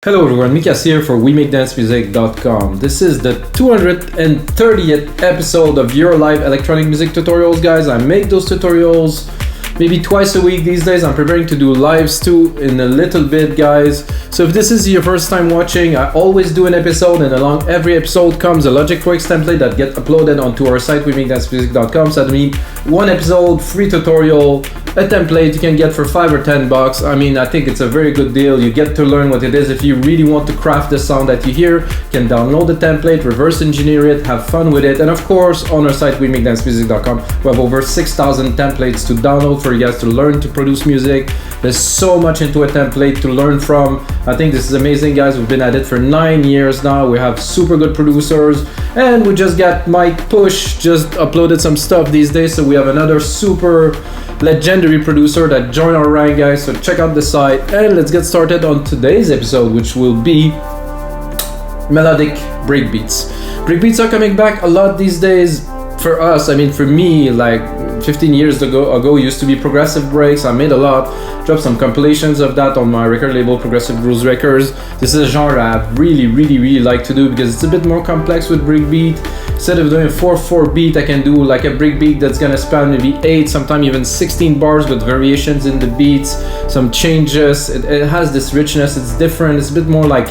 Hello everyone, Mikas here for WeMakeDanceMusic.com. This is the 230th episode of your live electronic music tutorials, guys. I make those tutorials maybe twice a week these days. I'm preparing to do lives too in a little bit, guys. So if this is your first time watching, I always do an episode, and along every episode comes a Logic Pro X template that gets uploaded onto our site, WeMakeDanceMusic.com. So that means one episode, free tutorial, a template you can get for $5 or $10. I mean, I think it's a very good deal. You get to learn what it is. If you really want to craft the sound that you hear, you can download the template, reverse engineer it, have fun with it. And of course, on our site, WeMakeDanceMusic.com, we have over 6,000 templates to download for you guys to learn to produce music. There's so much into a template to learn from. I think this is amazing, guys. We've been at it for 9 years now. We have super good producers, and we just got Mike Push just uploaded some stuff these days. So we have another super legendary producer that joined our rank, guys. So check out the site, and let's get started on today's episode, which will be melodic breakbeats. Breakbeats are coming back a lot these days for us. I mean, for me, like 15 years ago used to be progressive breaks. I made a lot, dropped some compilations of that on my record label, Progressive Grooves Records. This is a genre I really like to do because it's a bit more complex with breakbeat. Instead of doing a 4/4 beat, I can do like a breakbeat that's gonna span maybe 8, sometimes even 16 bars with variations in the beats, some changes. It has this richness. It's different. It's a bit more like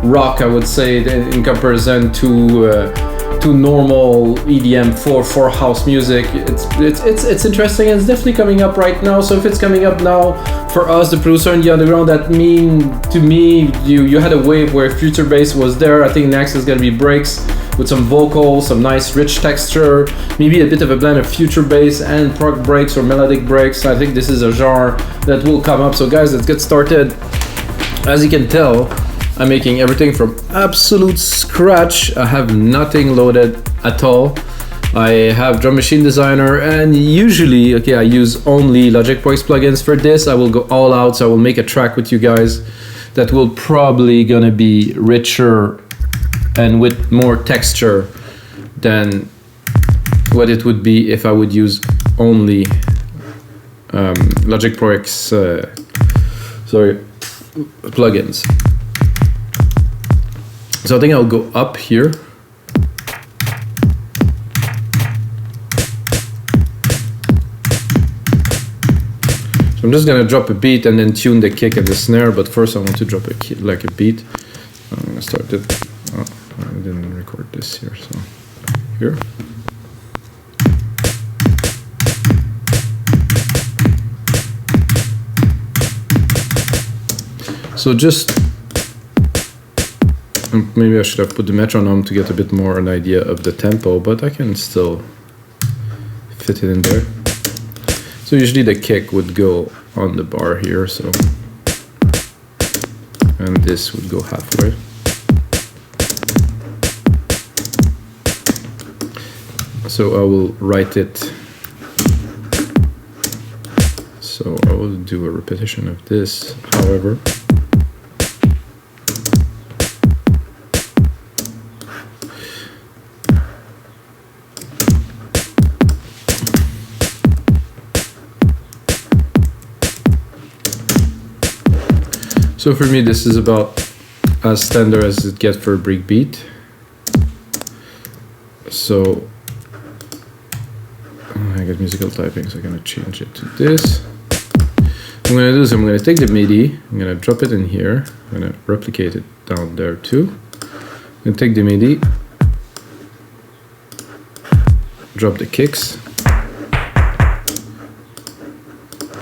rock, I would say, in comparison to normal EDM for house music. It's interesting, and it's definitely coming up right now. So if it's coming up now for us, the producer in the underground, that mean to me you had a wave where future bass was there. I think next is gonna be breaks with some vocals, some nice rich texture, maybe a bit of a blend of future bass and prog breaks or melodic breaks. I think this is a genre that will come up. So guys, let's get started. As you can tell, I'm making everything from absolute scratch. I have nothing loaded at all. I have Drum Machine Designer, and usually, I use only Logic Pro X plugins for this. I will go all out, so I will make a track with you guys that will probably gonna be richer and with more texture than what it would be if I would use only Logic Pro X plugins. So I think I'll go up here. So I'm just gonna drop a beat and then tune the kick and the snare, but first I want to drop a beat. I'm gonna start it. Oh, I didn't record this here, so here. So just maybe I should have put the metronome to get a bit more an idea of the tempo, but I can still fit it in there. So usually the kick would go on the bar here, so, and this would go halfway. So I will write it. So I will do a repetition of this, however. So for me, this is about as standard as it gets for a breakbeat. So I got musical typing, so I'm gonna change it to this. What I'm gonna do is I'm gonna take the MIDI, I'm gonna drop it in here, I'm gonna replicate it down there too. I'm gonna take the MIDI, drop the kicks,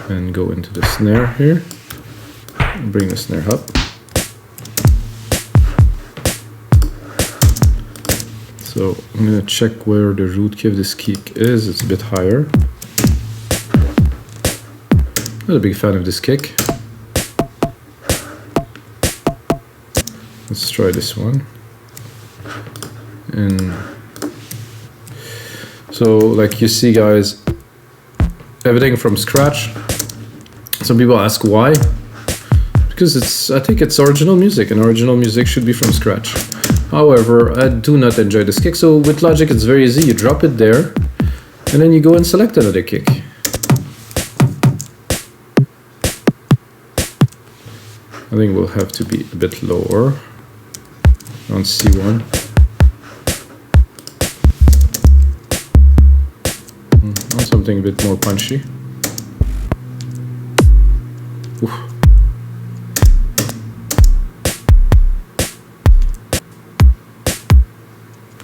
and go into the snare here. Bring the snare up. So I'm gonna check where the root key of this kick is. It's a bit higher. Not a big fan of this kick. Let's try this one. And so, like you see, guys, everything from scratch. Some people ask why. Because I think it's original music, and original music should be from scratch. However, I do not enjoy this kick, so with Logic it's very easy. You drop it there, and then you go and select another kick. I think we'll have to be a bit lower on C1. On something a bit more punchy. Oof.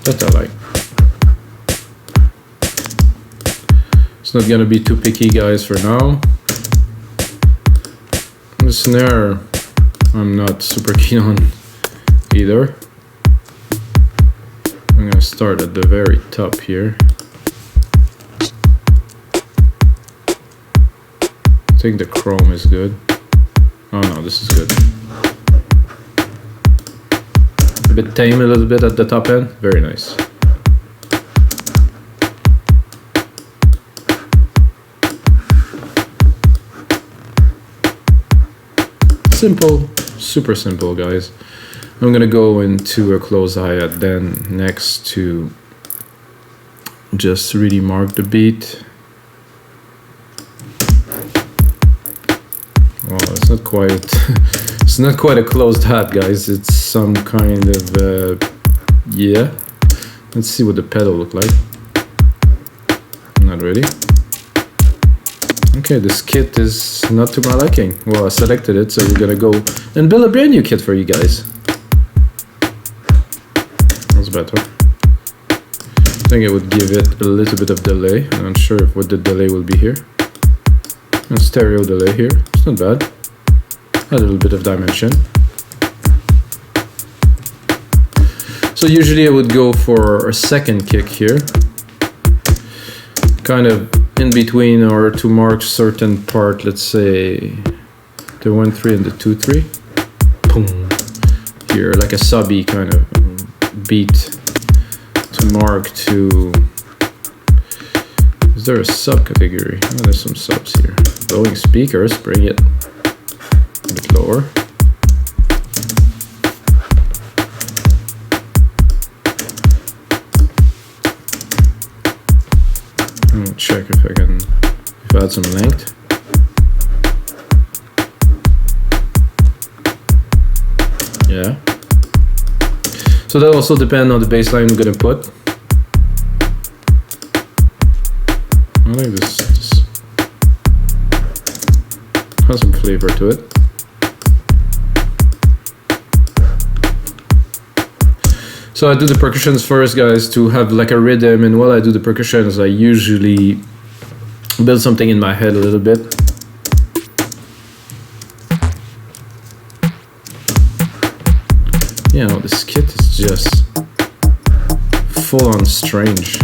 That I like. It's not gonna be too picky, guys, for now. The snare, I'm not super keen on either. I'm gonna start at the very top here. I think the chrome is good. Oh no, this is good. A bit tame a little bit at the top end. Very nice. Simple, super simple, guys. I'm gonna go into a close hi-hat then next to just really mark the beat. Well, it's not quite it's not quite a closed hat, guys. It's some kind of yeah. Let's see what the pedal look like. Not ready. Okay, this kit is not to my liking. Well, I selected it, so we're gonna go and build a brand new kit for you guys. That's better. I think I would give it a little bit of delay. I'm not sure what the delay will be here. A stereo delay here. It's not bad. A little bit of dimension. So usually I would go for a second kick here. Kind of in between, or to mark certain part, let's say the 1-3 and the 2-3. Boom. Here, like a subby kind of beat to mark to. Is there a sub category? Oh, there's some subs here. Blowing speakers, bring it a bit lower. Check if I add some length. Yeah. So that also depends on the bassline I'm gonna put. I like this has some flavor to it. So I do the percussions first, guys, to have like a rhythm, and while I do the percussions, I usually build something in my head a little bit. You know, this kit is just full on strange.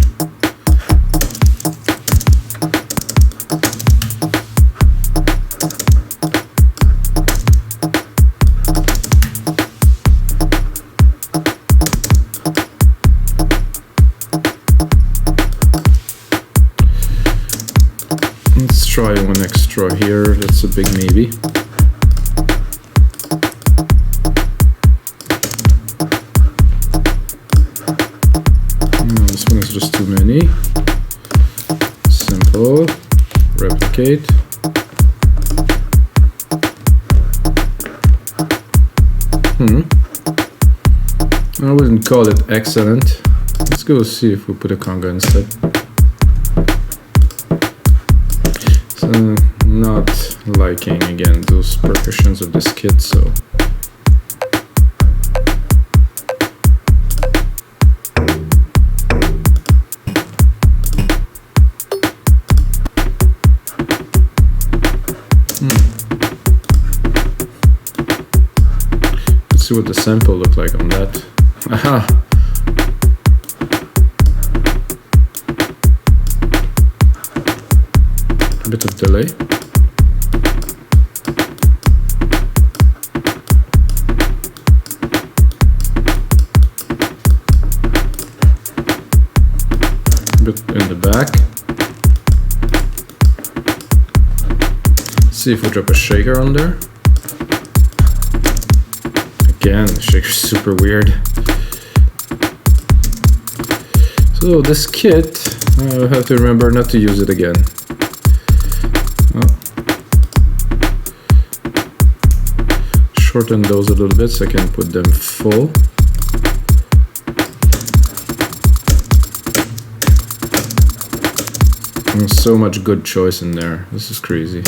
Try one extra here, that's a big maybe. This one is just too many. Simple, replicate. I wouldn't call it excellent. Let's go see if we put a conga instead. Not liking again those percussions of this kit, so let's see what the sample looked like on that. Aha! A bit of delay. In the back. See if we drop a shaker on there. Again, the shaker's super weird. So this kit, I have to remember not to use it again. shorten those a little bit so I can put them full. And so much good choice in there. This is crazy.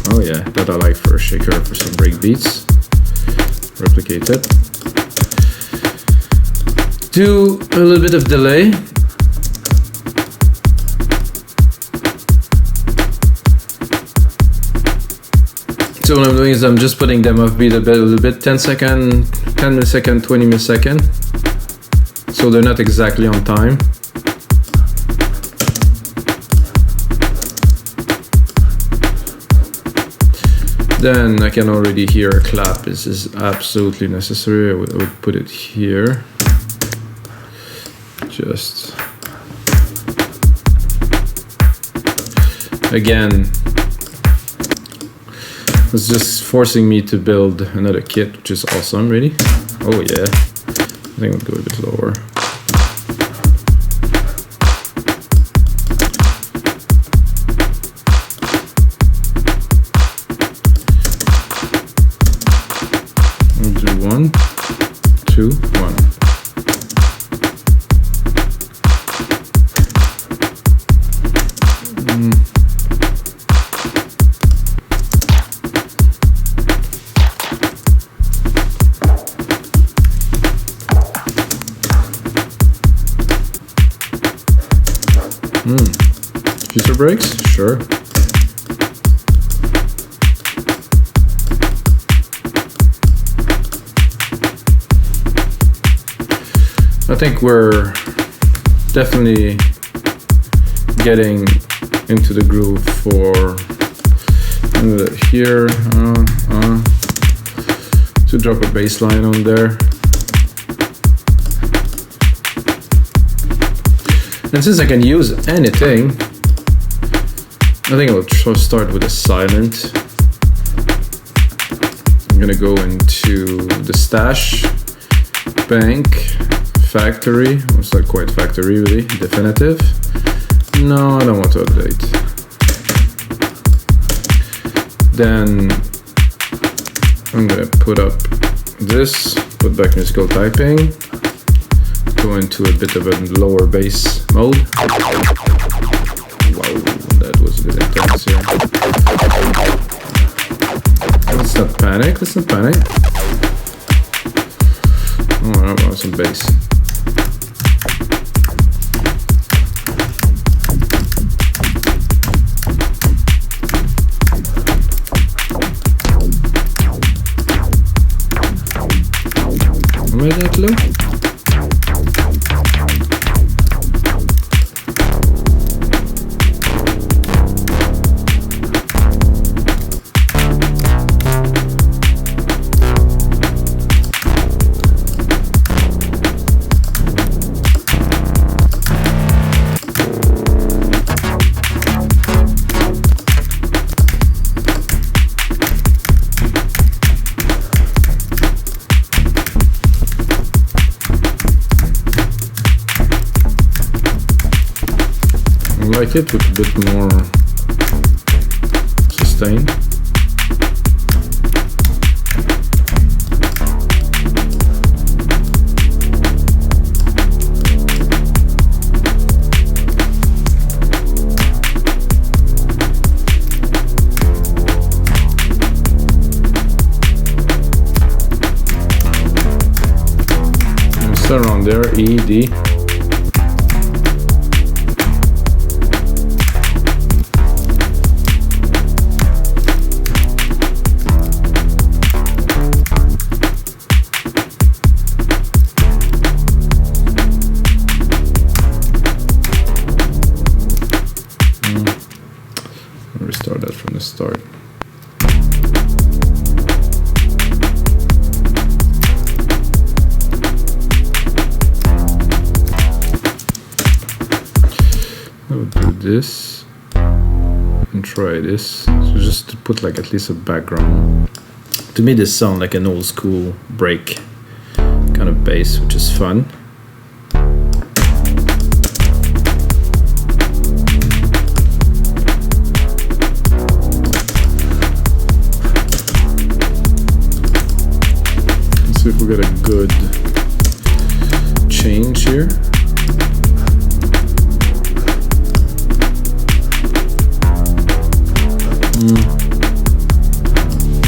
Oh yeah, that I like for a shaker for some break beats. Replicate it. Do a little bit of delay. So what I'm doing is I'm just putting them offbeat a little bit, 10 second, 10 millisecond, 20 millisecond. So they're not exactly on time. Then I can already hear a clap. This is absolutely necessary. I would put it here. Just again, it's just forcing me to build another kit, which is awesome, really. Oh yeah, I think we'll go a bit lower. We'll do 1, 2, 1. Future breaks? Sure. I think we're definitely getting into the groove for here to drop a bass line on there. And since I can use anything, I think I'll start with a silent. I'm gonna go into the stash, bank, factory. It's not quite factory really, definitive. No, I don't want to update. Then I'm gonna put up this, put back musical typing, go into a bit of a lower bass mode. Wow, that was a bit intense here. Let's not panic, let's not panic. Oh, I want some bass. Am I that low? I like it with a bit more sustain. Start around there, E, D. Restart that from the start. I would do this and try this. So just to put like at least a background. To me this sounds like an old school break kind of bass, which is fun. see if we get a good change here.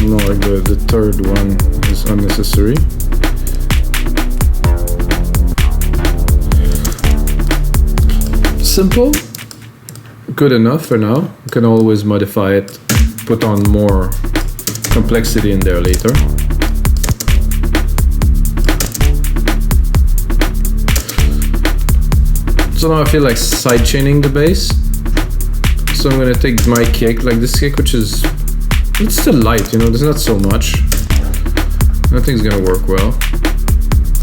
No, like the third one is unnecessary. Simple, good enough for now. You can always modify it, put on more complexity in there later. So now I feel like sidechaining the bass. So I'm gonna take my kick, like this kick, which is, it's still light, you know, there's not so much. I think it's gonna work well.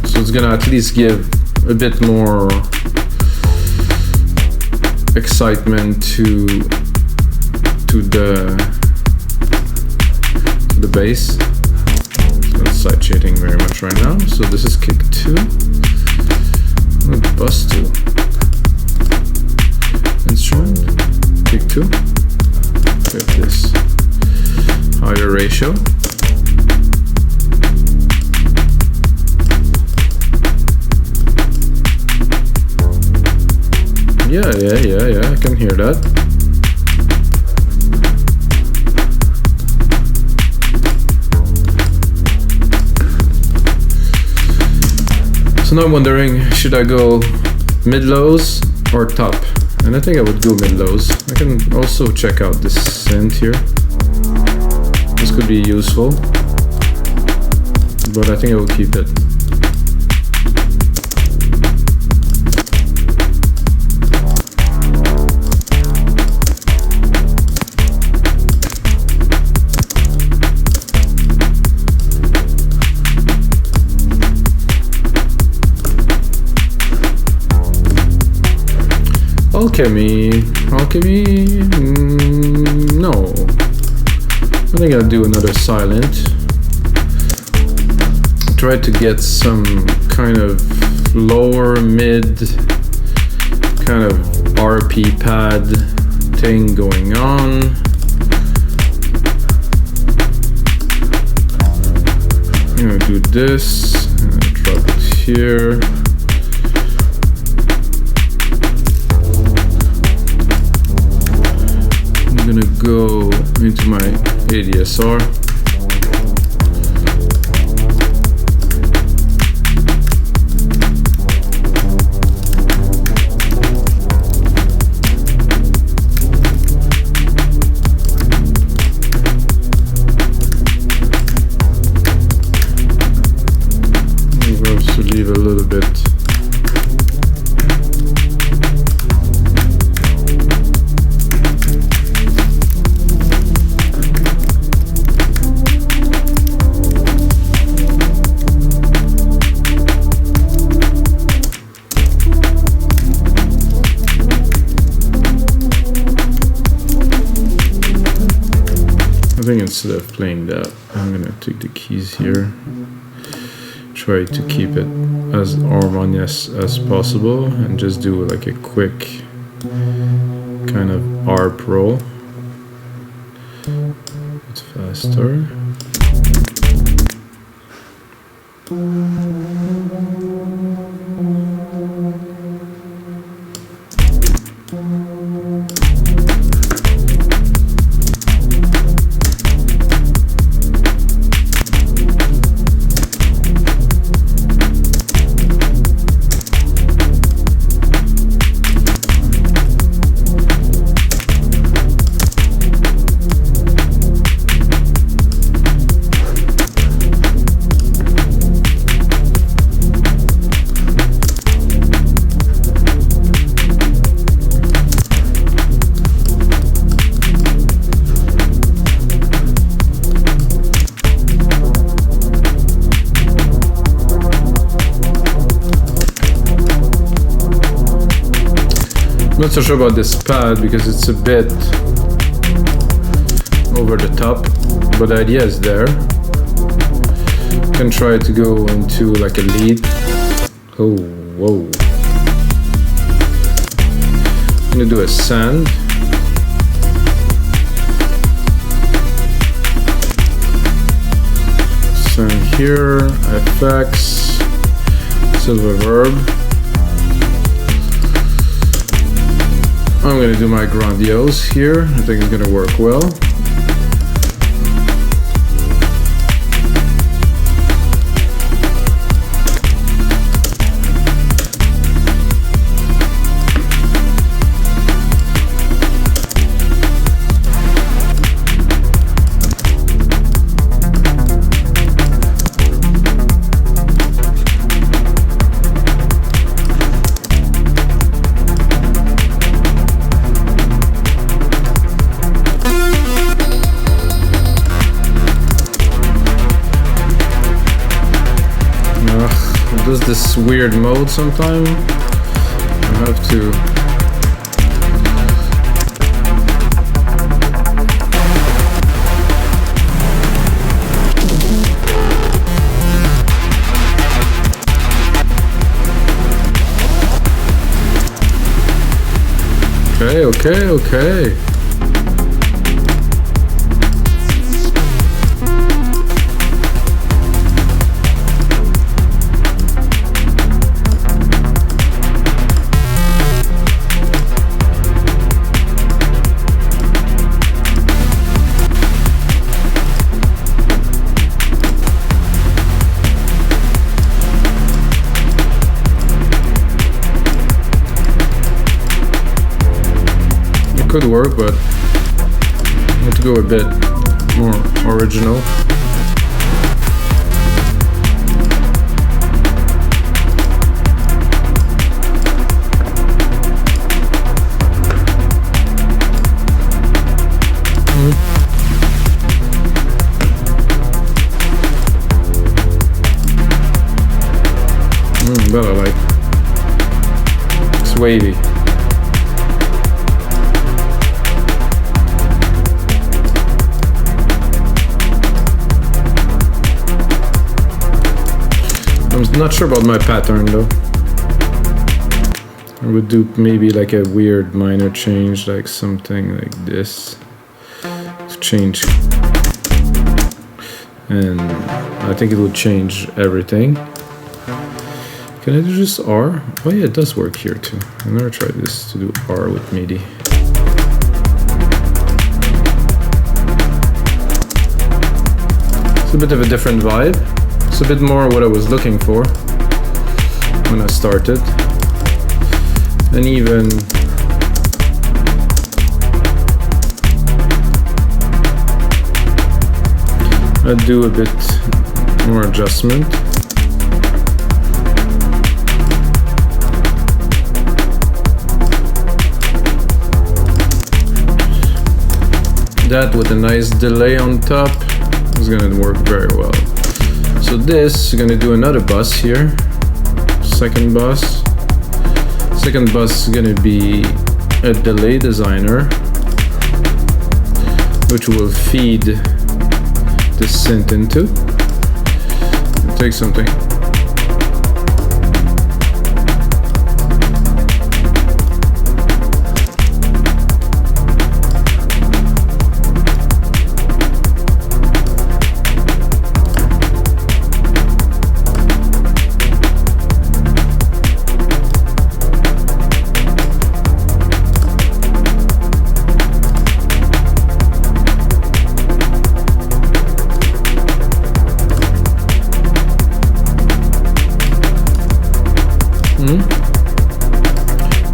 So it's gonna at least give a bit more excitement to the bass. So it's sidechaining very much right now. So this is kick 2. Bus 2. Instrument. Kick 2. Get this higher ratio. Yeah, I can hear that. So now I'm wondering, should I go mid-lows or top? And I think I would go mid-lows. I can also check out this synth here. This could be useful, but I think I will keep it. Alchemy, no. I think I'll do another silent. Try to get some kind of lower mid, kind of RP pad thing going on. I'm gonna do this, and drop it here. I'm gonna go into my ADSR. Reverbs to leave a little bit. I think instead of playing that, I'm gonna take the keys here, try to keep it as harmonious as possible, and just do like a quick kind of arp roll. It's faster. I'm not so sure about this pad because it's a bit over the top, but the idea is there. Can try to go into like a lead. Oh, whoa. I'm gonna do a sand. And here, effects, silver reverb. I'm gonna do my Grandiose here. I think it's gonna work well. Does this weird mode sometime. I have to okay. Could work, but I have to go a bit more original. That I like. It's wavy. I'm not sure about my pattern though. I would do maybe like a weird minor change, like something like this. Change. And I think it would change everything. Can I do just R? Oh yeah, it does work here too. I never tried this to do R with MIDI. It's a bit of a different vibe. It's a bit more what I was looking for when I started. And even I'd do a bit more adjustment. That with a nice delay on top is gonna work very well. So this is gonna do another bus here. Second bus. Second bus is gonna be a delay designer, which will feed the synth into. Take something.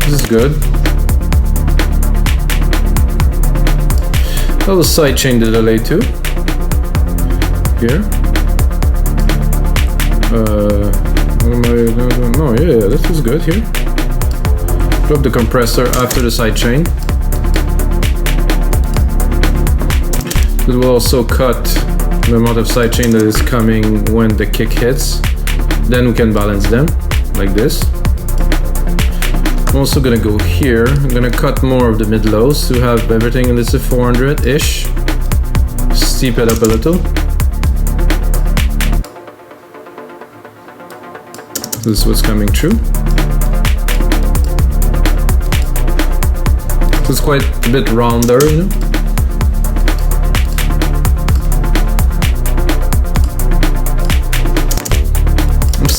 This is good. I will sidechain the delay too. Here. What am I doing? No, yeah, this is good here. Drop the compressor after the sidechain. It will also cut the amount of sidechain that is coming when the kick hits. Then we can balance them like this. I'm also gonna go here. I'm gonna cut more of the mid-lows to have everything in this 400-ish. Steep it up a little. This is what's coming through. So it's quite a bit rounder, you know.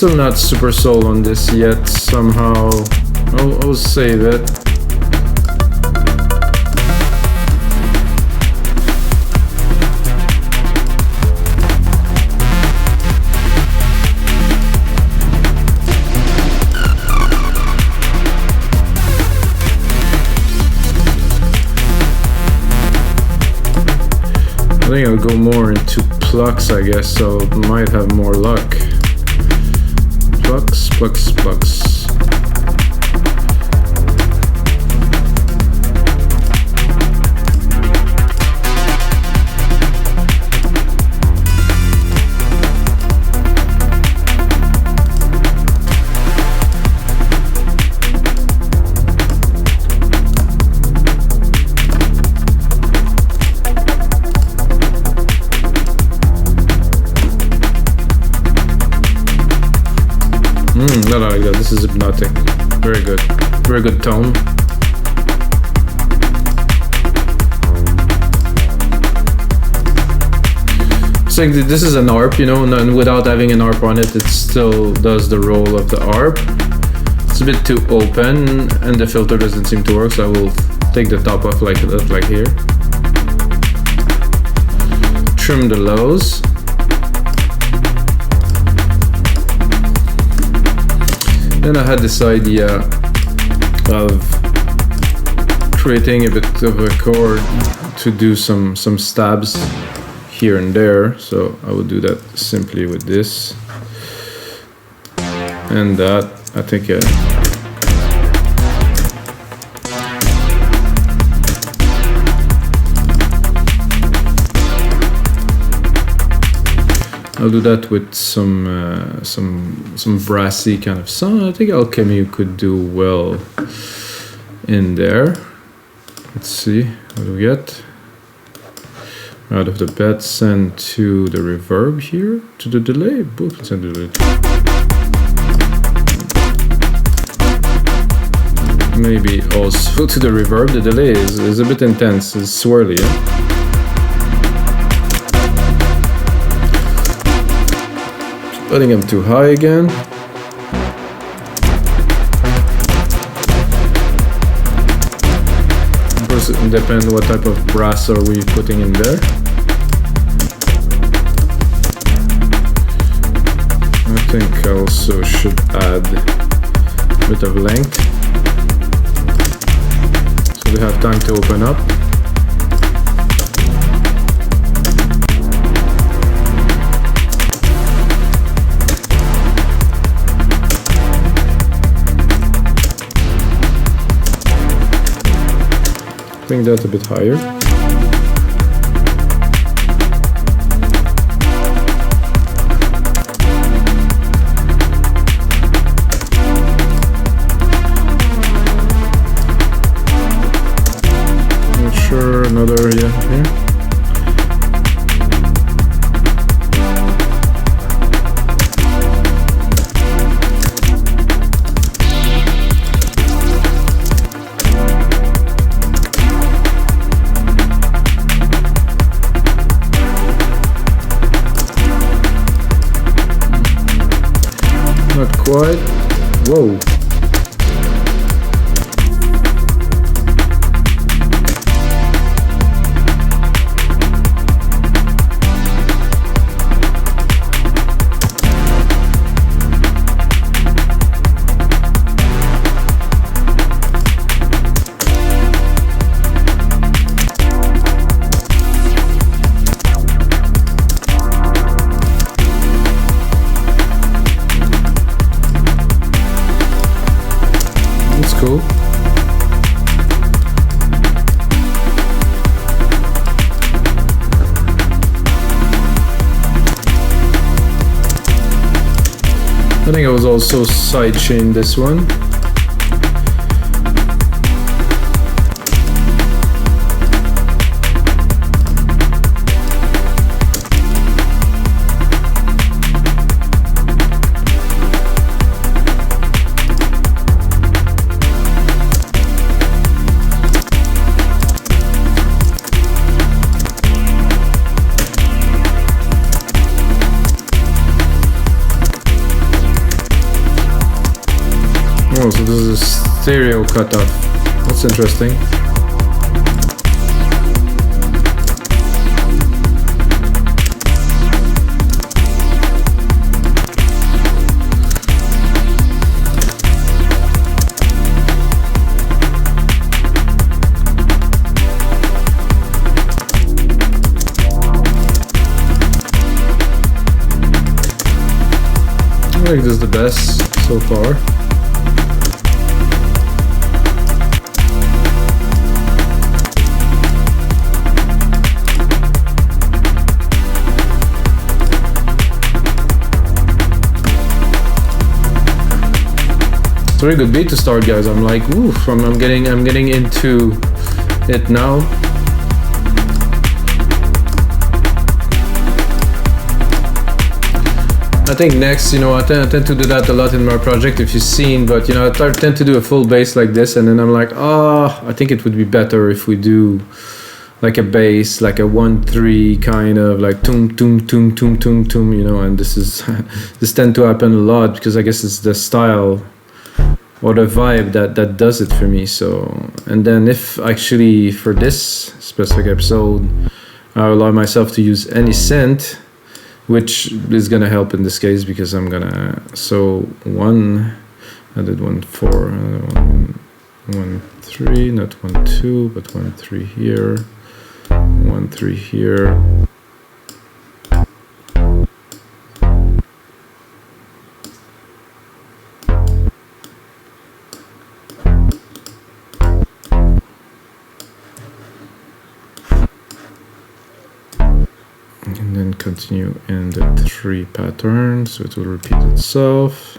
still not super sold on this yet. Somehow, I'll save it. I think I'll go more into plucks, I guess, so might have more luck. Plucks, plucks, plucks. Not like that. This is hypnotic. Very good. Very good tone. So this is an ARP, you know, and without having an ARP on it, it still does the role of the ARP. It's a bit too open, and the filter doesn't seem to work, so I will take the top off like that, like here. Trim the lows. Then I had this idea of creating a bit of a chord to do some stabs here and there. So I would do that simply with this and that. I think I'll do that with some brassy kind of sound. I think Alchemy could do well in there. Let's see what do we get. Out of the bed, send to the reverb here, to the delay. Both send to the delay. Maybe also to the reverb. The delay is a bit intense. It's swirly. Yeah? I think I'm too high again. Of course, it depends what type of brass are we putting in there. I think I also should add a bit of length, so we have time to open up. Bring that a bit higher. Not sure, another area here. Quite. Whoa. Cool. I think I was also sidechained this one. Oh, so this is a stereo cutoff. That's interesting. I think this is the best so far. It's a very good beat to start, guys. I'm like, oof, I'm getting into it now. I think next, you know, I tend to do that a lot in my project, if you've seen, but you know, I tend to do a full bass like this, and then I'm like, I think it would be better if we do like a bass, like a 1-3 kind of like tum tum tum tum tum tum, you know, and this tend to happen a lot because I guess it's the style or the vibe that does it for me. So, and then if actually for this specific episode I allow myself to use any synth, which is gonna help in this case because I'm gonna, so one, I did 1-4, 1-3, not 1-2, but 1-3 here, 1-3 here. And then continue in the 3 pattern, so it will repeat itself.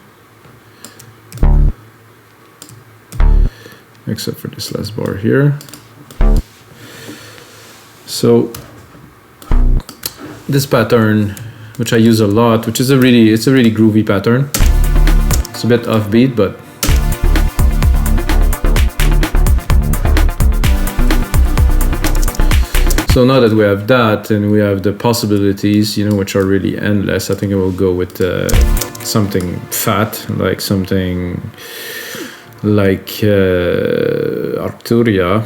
Except for this last bar here. So this pattern, which I use a lot, which is a really groovy pattern. It's a bit offbeat, but so now that we have that and we have the possibilities, you know, which are really endless, I think I will go with something fat, like something like Arturia.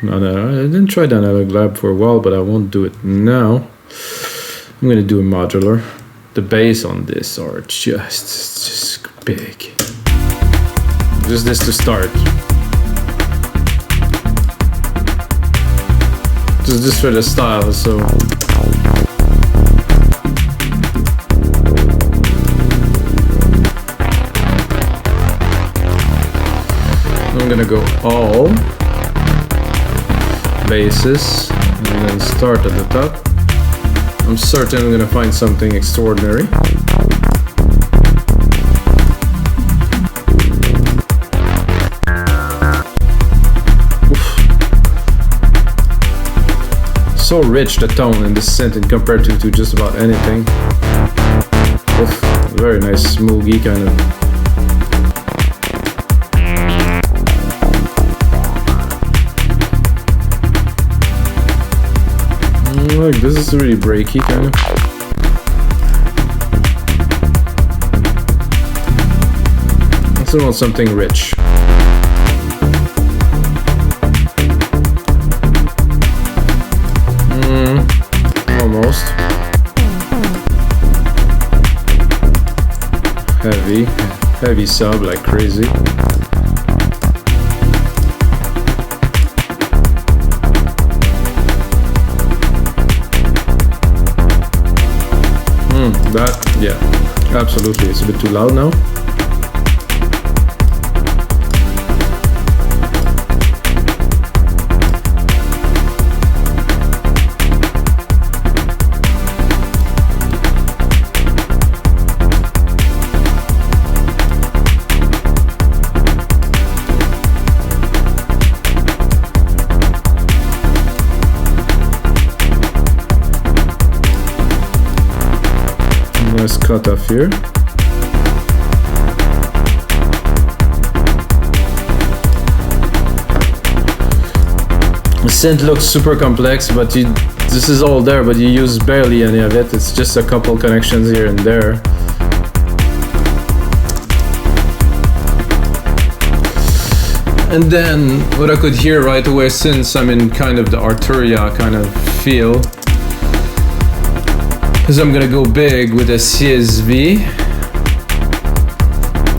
No, I didn't try the analog lab for a while, but I won't do it now. I'm gonna do a modular. The bass on this are just big. Just this to start. Just for the style, so I'm gonna go all basses and then start at the top. I'm certain I'm gonna find something extraordinary. So rich, the tone in this synth compared to just about anything. Oof, very nice smoothie kind of. Like this is really breaky kind of. I still want something rich. Almost. Heavy sub like crazy. That, yeah, absolutely. It's a bit too loud now. Nice cut off here. The synth looks super complex, but this is all there, but you use barely any of it. It's just a couple connections here and there. And then what I could hear right away, since I'm in kind of the Arturia kind of feel, is I'm gonna go big with a CSV,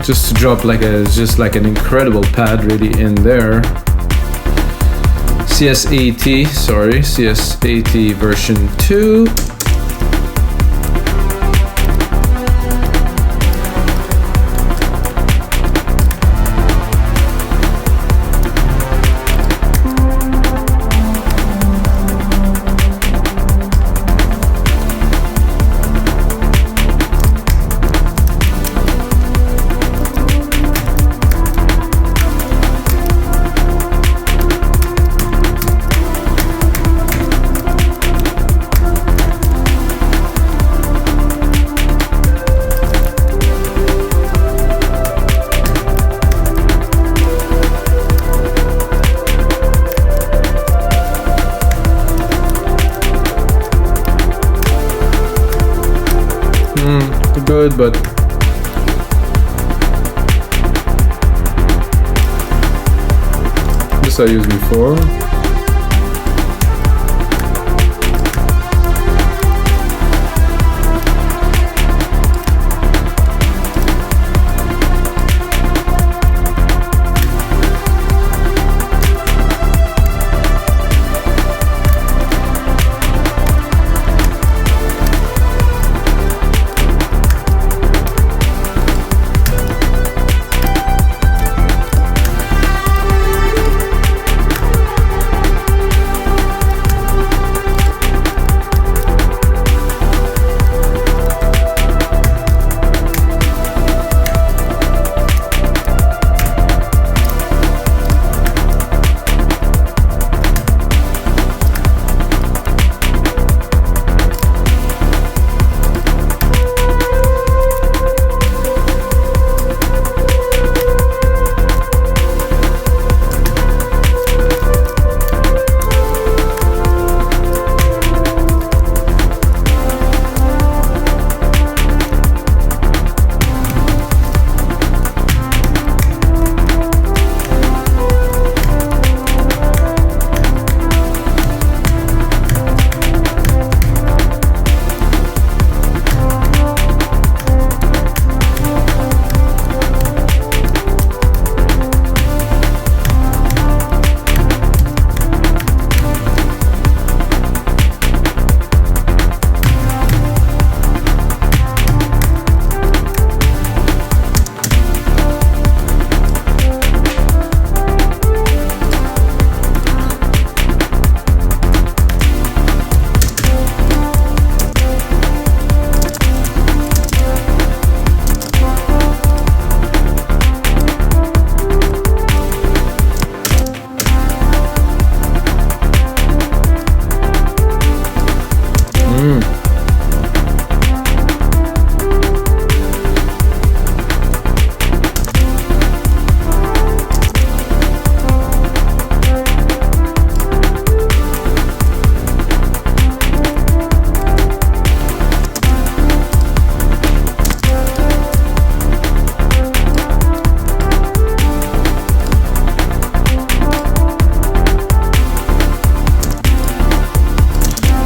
just to drop like an incredible pad really in there. CS80 version 2. Good, but this I used before.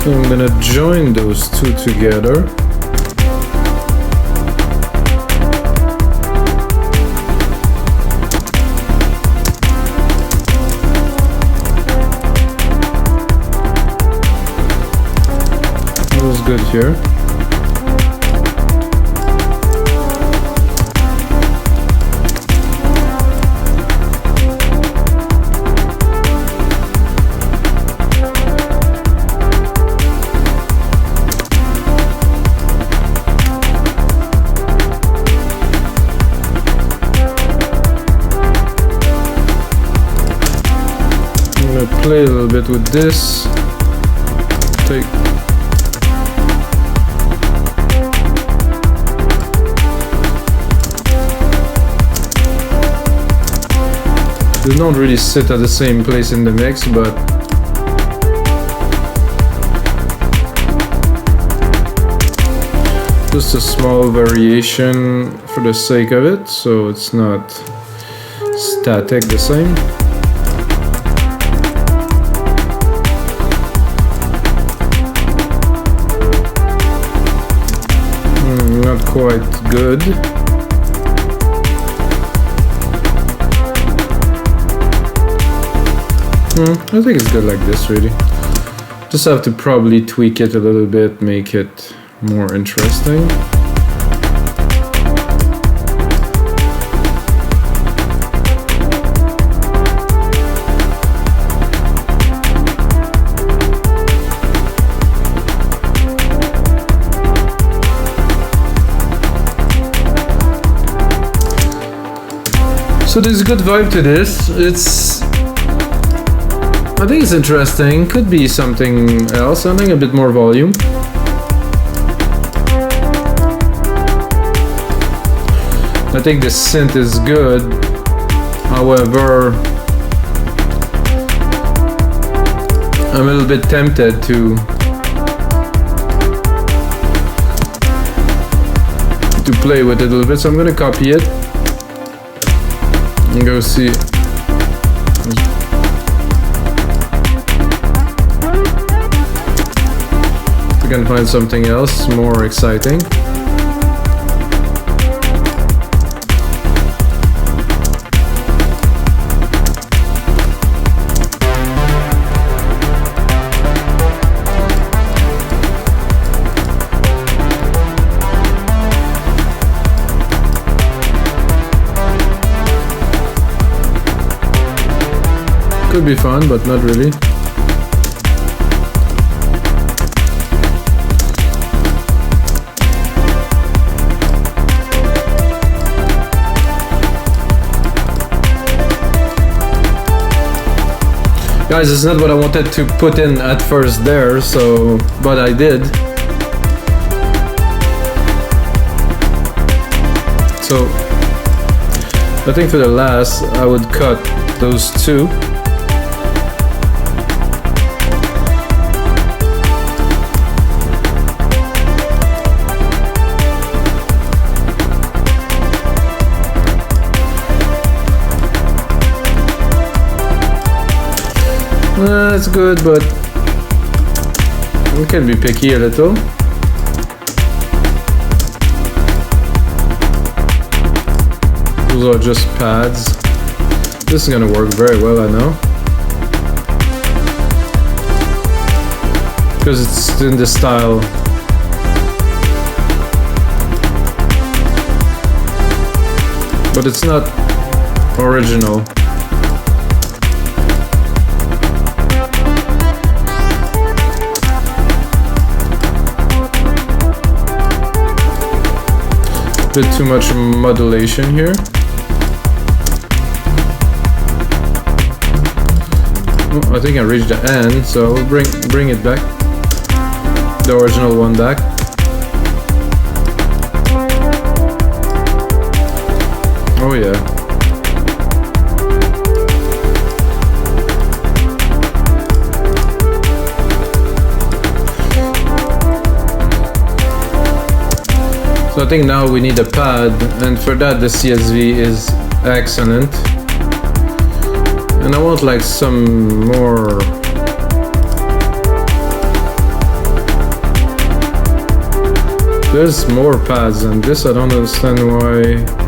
I'm gonna join those two together. That was good here. Play a little bit with this. Take they don't really sit at the same place in the mix, but just a small variation for the sake of it, so it's not Static the same. Not quite good. I think it's good like this, really. Just have to probably tweak it a little bit, make it more interesting. So there's a good vibe to this. I think it's interesting. Could be something else. I think a bit more volume. I think the synth is good. However, I'm a little bit tempted to play with it a little bit, so I'm gonna copy it and go see. We can find something else more exciting. Could be fun, but not really. Guys, it's not what I wanted to put in at first there, so, but I did. So, I think for the last, I would cut those two. It's good, but we can be picky a little. Those are just pads. This is gonna work very well, I know. Because it's in the style. But it's not original. Bit too much modulation here. Oh, I think I reached the end, so we'll bring it back. The original one back. Oh yeah. So I think now we need a pad, and for that the CSV is excellent. And I want like some more. There's more pads than this, I don't understand why.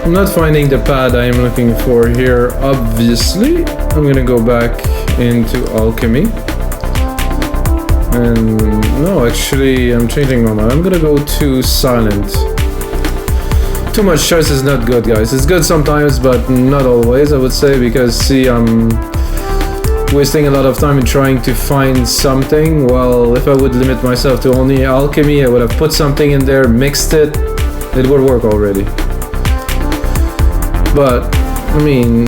I'm not finding the pad I am looking for here, obviously. I'm gonna go back into Alchemy. And no, actually, I'm changing my mind. I'm gonna go to silent. Too much choice is not good, guys. It's good sometimes, but not always, I would say, because see, I'm wasting a lot of time in trying to find something. Well, if I would limit myself to only Alchemy, I would have put something in there, mixed it, it would work already. But, I mean,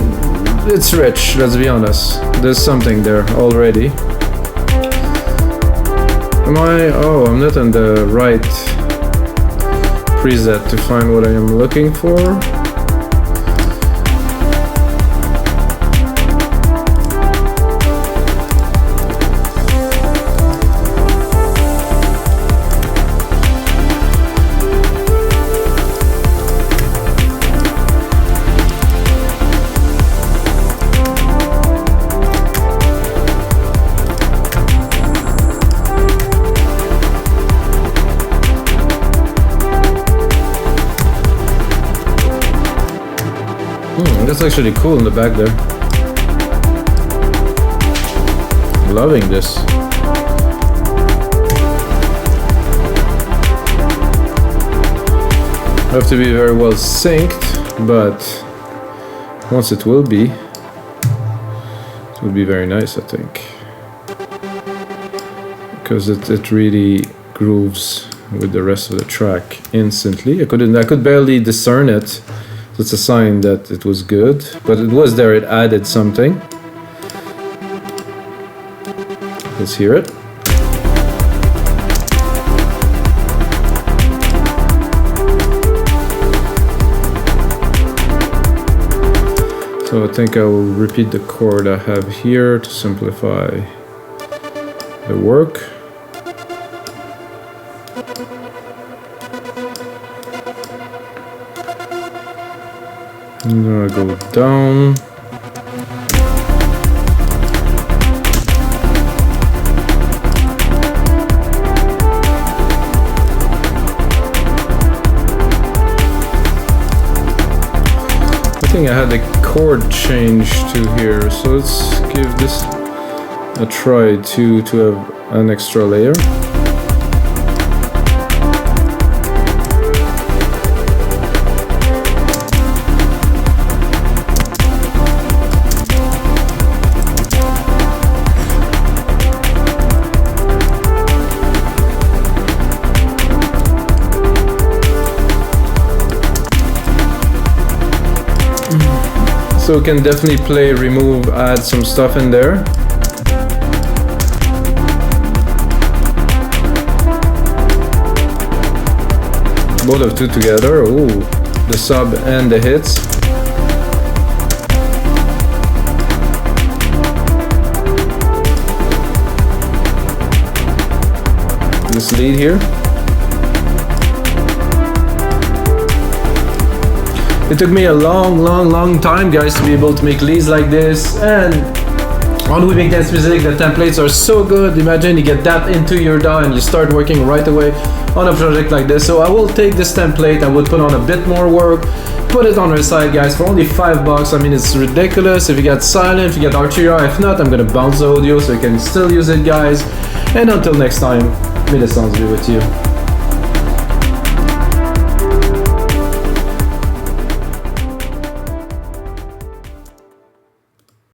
it's rich, let's be honest. There's something there already. Am I? Oh, I'm not in the right preset to find what I am looking for. That's actually cool in the back there. Loving this. Have to be very well synced, but once it will be very nice, I think, because it really grooves with the rest of the track instantly. I could barely discern it. It's a sign that it was good, but it was there, it added something. Let's hear it. So I think I will repeat the chord I have here to simplify the work. I'm gonna go down. I think I had the chord change to here, so let's give this a try to have an extra layer. So we can definitely play, remove, add some stuff in there. Both of two together. Ooh, the sub and the hits. This lead here. It took me a long time, guys, to be able to make leads like this. And on We Make Dance Music, the templates are so good. Imagine you get that into your DAW and you start working right away on a project like this. So I will take this template, I would put on a bit more work, put it on our site, guys, for only $5. I mean, it's ridiculous. If you get silent, if you get Arturia, if not, I'm gonna bounce the audio so you can still use it, guys. And until next time, may the sounds be with you.